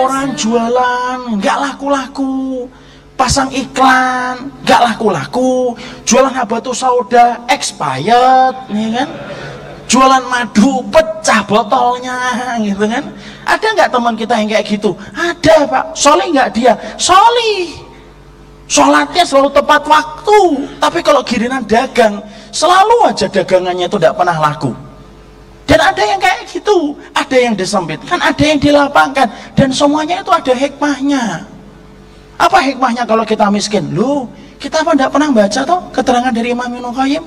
Orang jualan nggak laku-laku, pasang iklan nggak laku-laku, jualan habatus sauda expired, ya kan? Jualan madu pecah botolnya, gitu kan? Ada nggak teman kita yang kayak gitu? Ada, Pak. Solih nggak dia? Solih. Sholatnya selalu tepat waktu, tapi kalau giliran dagang selalu aja dagangannya itu tidak pernah laku. Dan ada yang kayak gitu, ada yang disempitkan, ada yang dilapangkan, dan semuanya itu ada hikmahnya. Apa hikmahnya kalau kita miskin? Loh, kita apa tidak pernah baca toh keterangan dari Imam Ibnu Qayyim?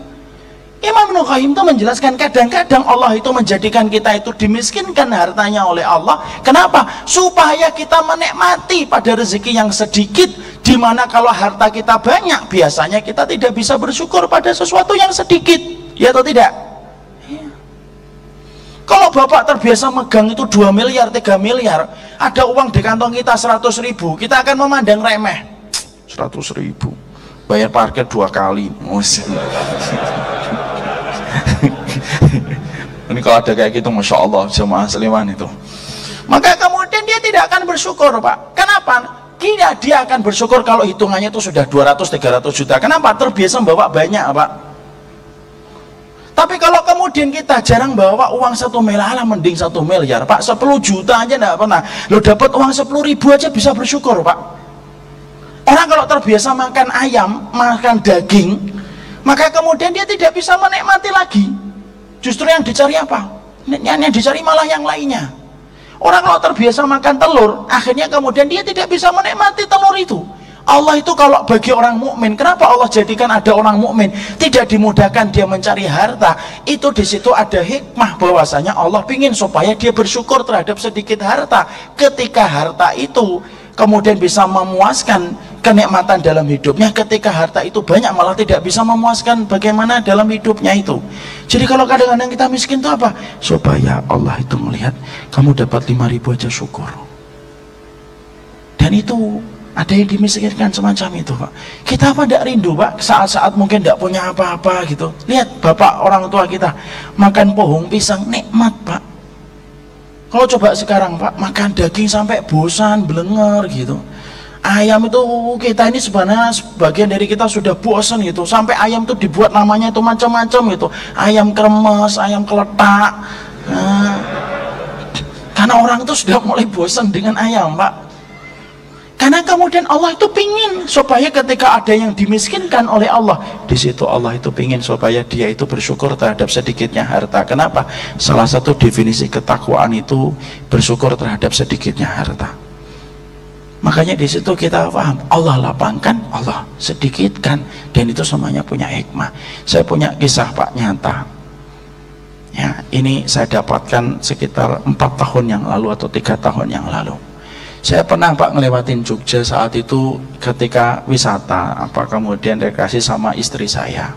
Imam Ibnu Qayyim itu menjelaskan kadang-kadang Allah itu menjadikan kita itu dimiskinkan hartanya oleh Allah. Kenapa? Supaya kita menikmati pada rezeki yang sedikit, dimana kalau harta kita banyak biasanya kita tidak bisa bersyukur pada sesuatu yang sedikit, ya atau tidak? Kalau bapak terbiasa megang itu 2 miliar, 3 miliar, ada uang di kantong kita 100.000, kita akan memandang remeh. 100.000 bayar parkir 2 kali. Ini kalau ada kayak gitu, Masya Allah, jemaah seliwan itu. Maka kemudian dia tidak akan bersyukur, Pak. Kenapa? Dia akan bersyukur kalau hitungannya itu sudah 200-300 juta. Kenapa? Terbiasa membawa banyak, Pak. Tapi kalau kemudian kita jarang bawa uang 1 miliar, mending 1 miliar, Pak. 10 juta aja enggak pernah. Lo dapat uang 10.000 aja bisa bersyukur, Pak. Orang kalau terbiasa makan ayam, makan daging, maka kemudian dia tidak bisa menikmati lagi. Justru yang dicari apa? Yang dicari malah yang lainnya. Orang kalau terbiasa makan telur, akhirnya kemudian dia tidak bisa menikmati telur itu. Allah itu kalau bagi orang mukmin, kenapa Allah jadikan ada orang mukmin tidak dimudahkan dia mencari harta? Itu di situ ada hikmah bahwasanya Allah ingin supaya dia bersyukur terhadap sedikit harta. Ketika harta itu kemudian bisa memuaskan kenikmatan dalam hidupnya, ketika harta itu banyak malah tidak bisa memuaskan bagaimana dalam hidupnya itu. Jadi kalau kadang-kadang kita miskin itu apa? Supaya Allah itu melihat kamu dapat 5.000 aja syukur. Dan itu ada yang dimiskinkan semacam itu, Pak. Kita apa tidak rindu, Pak, saat-saat mungkin tidak punya apa-apa gitu. Lihat bapak orang tua kita makan pohong pisang nikmat, Pak. Kalau coba sekarang, Pak, makan daging sampai bosan, belenger gitu. Ayam itu kita ini sebenarnya sebagian dari kita sudah bosan gitu. Sampai ayam itu dibuat namanya itu macam-macam gitu. Ayam kremes, ayam keletak. Nah, karena orang itu sudah mulai bosan dengan ayam, Pak. Karena kemudian Allah itu pingin supaya ketika ada yang dimiskinkan oleh Allah, di situ Allah itu pingin supaya dia itu bersyukur terhadap sedikitnya harta. Kenapa? Salah satu definisi ketakwaan itu bersyukur terhadap sedikitnya harta. Makanya di situ kita paham, Allah lapangkan, Allah sedikitkan, dan itu semuanya punya hikmah. Saya punya kisah, Pak, nyata. Ya, ini saya dapatkan sekitar 4 tahun yang lalu atau 3 tahun yang lalu. Saya pernah, Pak, ngelewatin Jogja saat itu ketika wisata, kemudian rekreasi sama istri saya.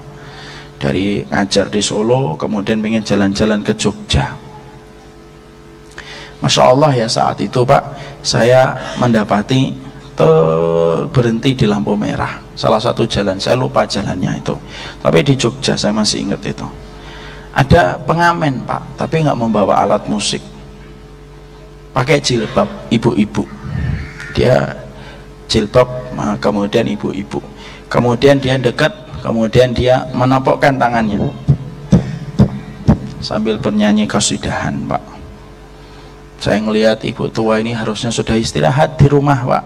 Dari ngajar di Solo, kemudian pengen jalan-jalan ke Jogja. Masya Allah ya, saat itu, Pak, saya mendapati berhenti di lampu merah. Salah satu jalan, saya lupa jalannya itu. Tapi di Jogja saya masih ingat itu. Ada pengamen, Pak, tapi nggak membawa alat musik. Pakai jilbab ibu-ibu. Dia jilbab, kemudian ibu-ibu. Kemudian dia dekat, kemudian dia menepukkan tangannya sambil bernyanyi qasidahan, Pak. Saya ngelihat ibu tua ini harusnya sudah istirahat di rumah, Pak.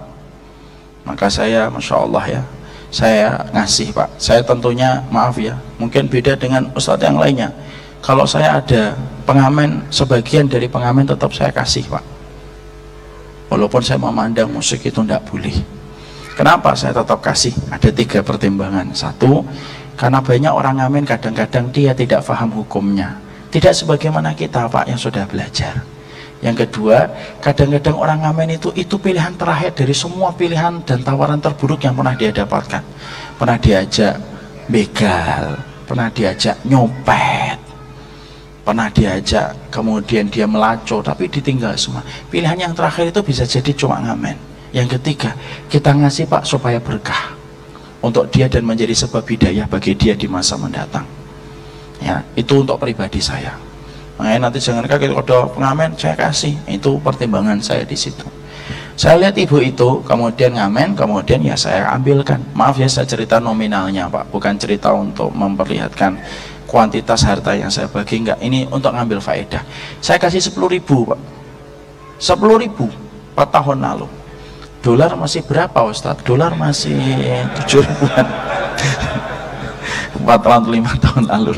Maka saya, Masya Allah ya, saya ngasih, Pak. Saya tentunya, maaf ya, mungkin beda dengan ustadz yang lainnya. Kalau saya ada pengamen, sebagian dari pengamen tetap saya kasih, Pak. Walaupun saya memandang musik itu tidak boleh. Kenapa saya tetap kasih? Ada 3 pertimbangan. 1, karena banyak orang ngamen kadang-kadang dia tidak paham hukumnya. Tidak sebagaimana kita, Pak, yang sudah belajar. Yang kedua, kadang-kadang orang ngamen itu pilihan terakhir dari semua pilihan dan tawaran terburuk yang pernah dia dapatkan. Pernah diajak begal, pernah diajak nyopet, pernah diajak kemudian dia melacur, tapi ditinggal semua. Pilihan yang terakhir itu bisa jadi cuma ngamen. Yang ketiga, kita ngasih, Pak, supaya berkah untuk dia dan menjadi sebab hidayah bagi dia di masa mendatang. Ya, itu untuk pribadi saya. Makanya nanti jangan kaget kalau ada pengamen saya kasih, itu pertimbangan saya di situ. Saya lihat ibu itu kemudian ngamen, kemudian ya saya ambilkan. Maaf ya, saya cerita nominalnya Pak, bukan cerita untuk memperlihatkan kuantitas harta yang saya bagi, enggak, ini untuk ngambil faedah. Saya kasih 10.000 Pak, 10.000 4 tahun lalu. Dolar masih berapa Ustadz? Dolar masih 7 ribuan 4 tahun 5 tahun lalu.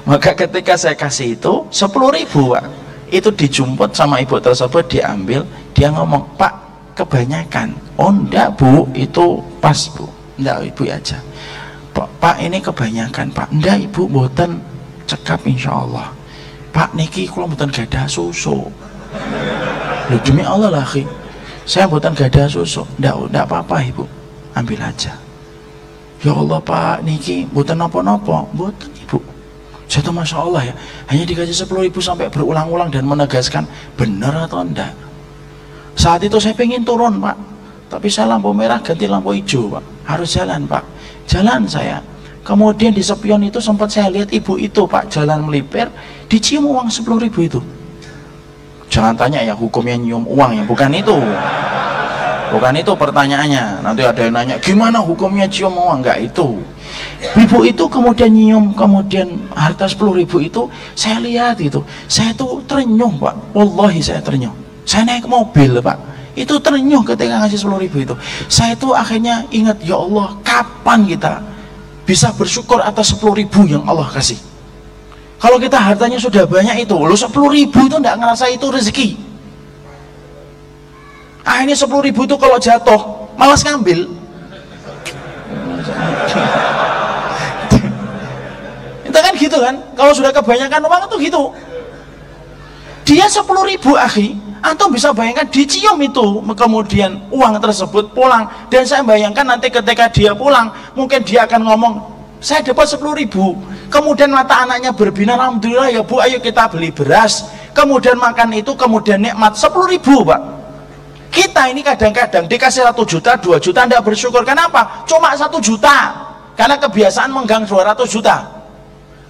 Maka ketika saya kasih itu 10.000 Pak, itu dijumput sama ibu tersebut, diambil, dia ngomong, Pak kebanyakan. Oh enggak Bu, itu pas Bu, enggak ibu aja. Pak ini kebanyakan Pak. Enggak ibu, boten cekap insyaallah. Pak niki kula boten gadah susu. Loh demi Allah lah saya boten gadah susu. Enggak apa-apa ibu, ambil aja. Ya Allah Pak niki boten napa-napa. Boten ibu. Saya tuh Masya Allah ya, hanya dikasih 10.000 sampai berulang-ulang dan menegaskan benar atau enggak. Saat itu saya pengen turun Pak, tapi saya lampu merah ganti lampu hijau Pak, harus jalan Pak. Jalan saya, kemudian di spion itu sempat saya lihat ibu itu Pak jalan melipir, dicium uang 10.000 itu. Jangan tanya ya hukumnya nyium uang ya, bukan itu pertanyaannya. Nanti ada yang nanya gimana hukumnya cium uang, enggak itu. Ibu itu kemudian nyium, kemudian harta 10.000 itu saya lihat itu, saya tuh terenyuh Pak, wallahi saya terenyuh. Saya naik mobil Pak, itu terenyuh ketika ngasih 10.000 itu. Saya tuh akhirnya ingat, ya Allah kapan kita bisa bersyukur atas 10.000 yang Allah kasih. Kalau kita hartanya sudah banyak itu, lo 10.000 itu enggak ngerasa itu rezeki. Ini 10.000 itu kalau jatuh malas ngambil. Itu kan gitu kan, kalau sudah kebanyakan uang itu gitu. Dia 10.000 akhi, antum bisa bayangkan dicium itu kemudian uang tersebut pulang. Dan saya bayangkan nanti ketika dia pulang, mungkin dia akan ngomong, saya dapat 10.000. Kemudian mata anaknya berbinar, alhamdulillah ya Bu, ayo kita beli beras. Kemudian makan itu, kemudian nikmat 10.000 Pak. Kita ini kadang-kadang dikasih 1 juta, 2 juta, tidak bersyukur. Kenapa? Cuma 1 juta, karena kebiasaan menggang 200 juta.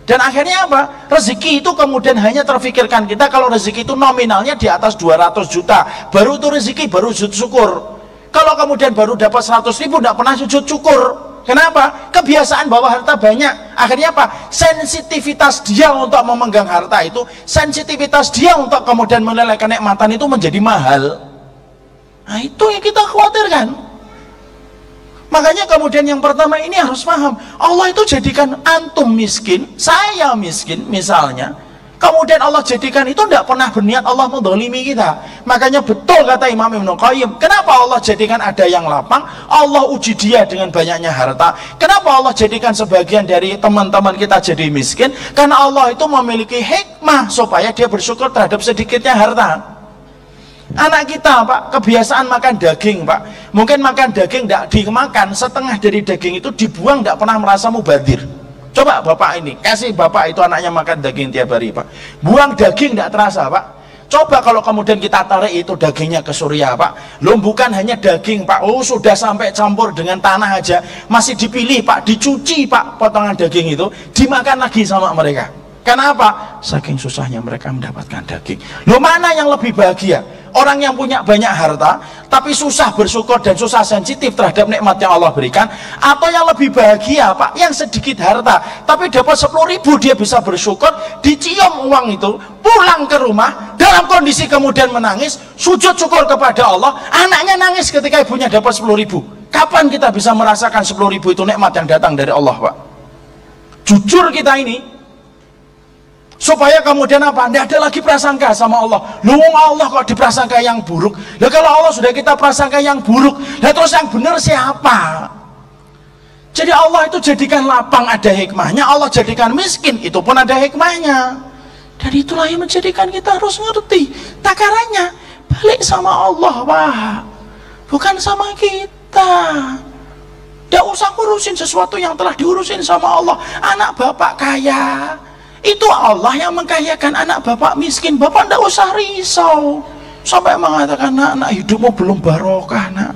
Dan akhirnya apa? Rezeki itu kemudian hanya terfikirkan kita kalau rezeki itu nominalnya di atas 200 juta, baru itu rezeki, baru sujud syukur. Kalau kemudian baru dapat 100.000 tidak pernah sujud syukur. Kenapa? Kebiasaan bawa harta banyak. Akhirnya apa? Sensitivitas dia untuk memegang harta itu, sensitivitas dia untuk kemudian menilai kenikmatan itu menjadi mahal. Nah itu yang kita khawatirkan. Makanya kemudian yang pertama ini harus paham, Allah itu jadikan antum miskin, saya miskin misalnya, kemudian Allah jadikan itu tidak pernah berniat Allah mendolimi kita. Makanya betul kata Imam Ibnu Qayyim, kenapa Allah jadikan ada yang lapang, Allah uji dia dengan banyaknya harta. Kenapa Allah jadikan sebagian dari teman-teman kita jadi miskin? Karena Allah itu memiliki hikmah supaya dia bersyukur terhadap sedikitnya harta. Anak kita Pak kebiasaan makan daging Pak, mungkin makan daging tidak dimakan, setengah dari daging itu dibuang, tidak pernah merasa mubadir. Coba bapak ini kasih bapak itu anaknya makan daging tiap hari Pak, buang daging tidak terasa Pak. Coba kalau kemudian kita tarik itu dagingnya ke Suriah Pak, lo bukan hanya daging Pak, oh sudah sampai campur dengan tanah aja, masih dipilih Pak, dicuci Pak potongan daging itu, dimakan lagi sama mereka. Kenapa? Saking susahnya mereka mendapatkan daging. Lo mana yang lebih bahagia? Orang yang punya banyak harta tapi susah bersyukur dan susah sensitif terhadap nikmat yang Allah berikan, atau yang lebih bahagia Pak yang sedikit harta tapi dapat 10.000 dia bisa bersyukur, dicium uang itu, pulang ke rumah dalam kondisi kemudian menangis, sujud syukur kepada Allah, anaknya nangis ketika ibunya dapat 10.000. Kapan kita bisa merasakan 10.000 itu nikmat yang datang dari Allah Pak? Jujur kita ini, supaya kemudian apa? Tidak ada lagi prasangka sama Allah. Lu Allah kok diprasangka yang buruk. Nah kalau Allah sudah kita prasangka yang buruk, nah terus yang benar siapa? Jadi Allah itu jadikan lapang ada hikmahnya, Allah jadikan miskin itu pun ada hikmahnya. Dan itulah yang menjadikan kita harus ngerti takarannya balik sama Allah Pak, bukan sama kita. Tidak usah ngurusin sesuatu yang telah diurusin sama Allah. Anak bapak kaya, itu Allah yang mengkayakan anak bapak miskin. Bapak tidak usah risau sampai mengatakan nak hidupmu belum barokah nak,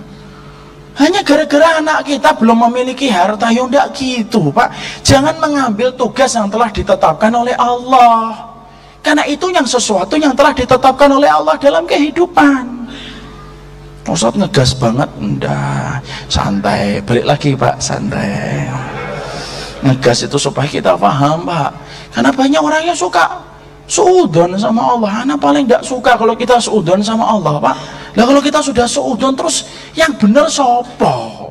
hanya gara-gara anak kita belum memiliki harta. Ya tidak gitu Pak. Jangan mengambil tugas yang telah ditetapkan oleh Allah, karena itu yang sesuatu yang telah ditetapkan oleh Allah dalam kehidupan. Ustadz ngegas banget. Enggak, santai, balik lagi Pak, santai. Ngegas itu supaya kita paham Pak, karena banyak orang yang suka suudon sama Allah. Anak paling tidak suka kalau kita suudon sama Allah Pak. Lah kalau kita sudah suudon terus yang benar sopo?